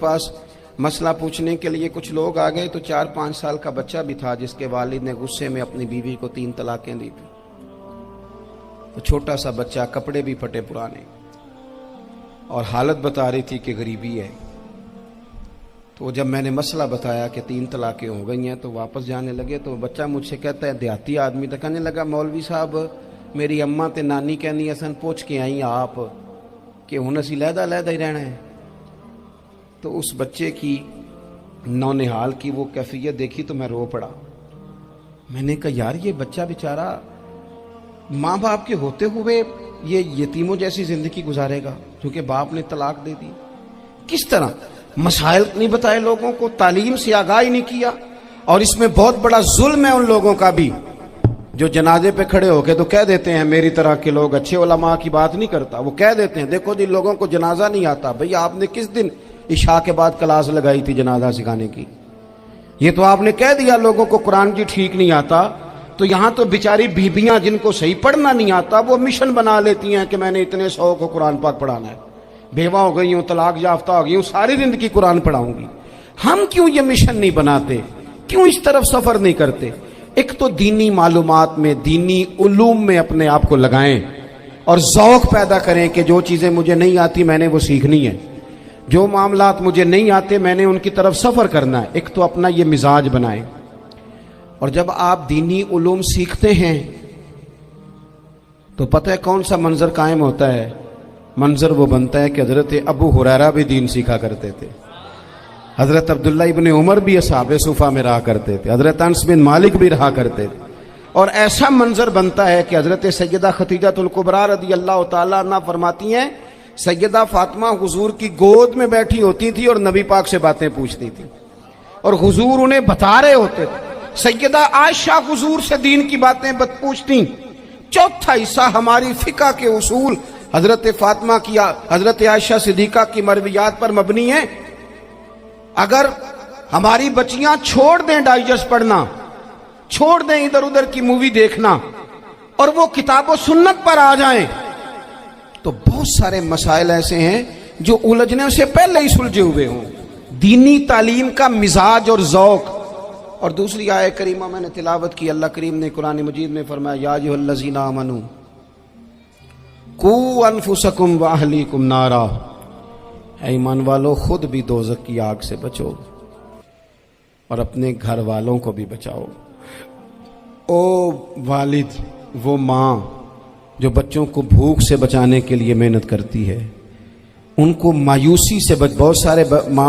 पास मसला पूछने के लिए कुछ लोग आ गए तो 4-5 साल का बच्चा भी था जिसके वालिद ने गुस्से में अपनी बीवी को 3 तलाकें दी थी। तो छोटा सा बच्चा, कपड़े भी फटे पुराने, और हालत बता रही थी कि गरीबी है। तो जब मैंने मसला बताया कि 3 तलाकें हो गई हैं तो वापस जाने लगे। तो बच्चा मुझसे कहता है, देहाती आदमी तो कहने लगा, मौलवी साहब मेरी अम्मा ते नानी कहनी असन पूछ के आई आप कि हुण असीं लहदा लहदा ही रहना है। तो उस बच्चे की नौनिहाल की वो कैफियत देखी तो मैं रो पड़ा। मैंने कहा यार ये बच्चा बेचारा माँ बाप के होते हुए ये यतीमों जैसी जिंदगी गुजारेगा क्योंकि बाप ने तलाक दे दी। किस तरह मसाइल नहीं बताए लोगों को, तालीम से आगाही नहीं किया। और इसमें बहुत बड़ा जुल्म है उन लोगों का भी जो जनाजे पे खड़े होके तो कह देते हैं, मेरी तरह के लोग अच्छे उलमा की बात नहीं करता, वो कह देते हैं देखो जी लोगों को जनाजा नहीं आता। भैया आपने किस दिन इशा के बाद क्लास लगाई थी जनाजा सिखाने की? ये तो आपने कह दिया लोगों को कुरान जी ठीक नहीं आता। तो यहां तो बेचारी बीबियां जिनको सही पढ़ना नहीं आता वो मिशन बना लेती हैं कि मैंने इतने 100 को कुरान पाक पढ़ाना है, बेवा हो गई हूं, तलाक याफ्ता हो गई हूं, सारी जिंदगी कुरान पढ़ाऊंगी। हम क्यों ये मिशन नहीं बनाते, क्यों इस तरफ सफर नहीं करते? एक तो दीनी मालूमात में, दीनी उलूम में अपने आप को लगाएं और ज़ौक़ पैदा करें कि जो चीजें मुझे नहीं आती मैंने वो सीखनी है, जो मामलात मुझे नहीं आते मैंने उनकी तरफ सफर करना है। एक तो अपना ये मिजाज बनाएं। और जब आप दीनी उलूम सीखते हैं तो पता है कौन सा मंजर कायम होता है? मंजर वो बनता है कि हजरत अबू हुरैरा भी दीन सीखा करते थे, हजरत अब्दुल्ला इब्ने उमर भी असहाबे सुफा में रहा करते थे, हजरत अनस बिन मालिक भी रहा करते थे। और ऐसा मंजर बनता है कि हजरत सैयदा खतीजतुल कुबरा रज़ी अल्लाह तआला अन्हा फरमाती हैं, सैयदा फातिमा हुजूर की गोद में बैठी होती थी और नबी पाक से बातें पूछती थी और हुजूर उन्हें बता रहे होते थे। सैयदा आयशा हुजूर से दीन की बातें पूछती। चौथा हिस्सा हमारी फिका के उसूल हजरत फातिमा की, हजरत आयशा सिद्दीका की मरवियात पर मबनी है। अगर हमारी बच्चियां छोड़ दें डाइजेस्ट पढ़ना, छोड़ दें इधर उधर की मूवी देखना और वो किताबों सुन्नत पर आ जाएं तो बहुत सारे मसाइल ऐसे हैं जो उलझने से पहले ही सुलझे हुए हों। दीनी तालीम का मिजाज और ज़ौक़। और दूसरी आयत करीमा मैंने तिलावत की, अल्लाह करीम ने कुरान मजीद में फरमाया, या अय्युहल्लज़ीना आमनू कू अनफुसकुम व अहलीकुम नारा, ऐ ईमान वालों खुद भी दोज़ख की आग से बचो और अपने घर वालों को भी बचाओ। ओ वालिद, वो माँ जो बच्चों को भूख से बचाने के लिए मेहनत करती है, उनको मायूसी से बहुत सारे माँ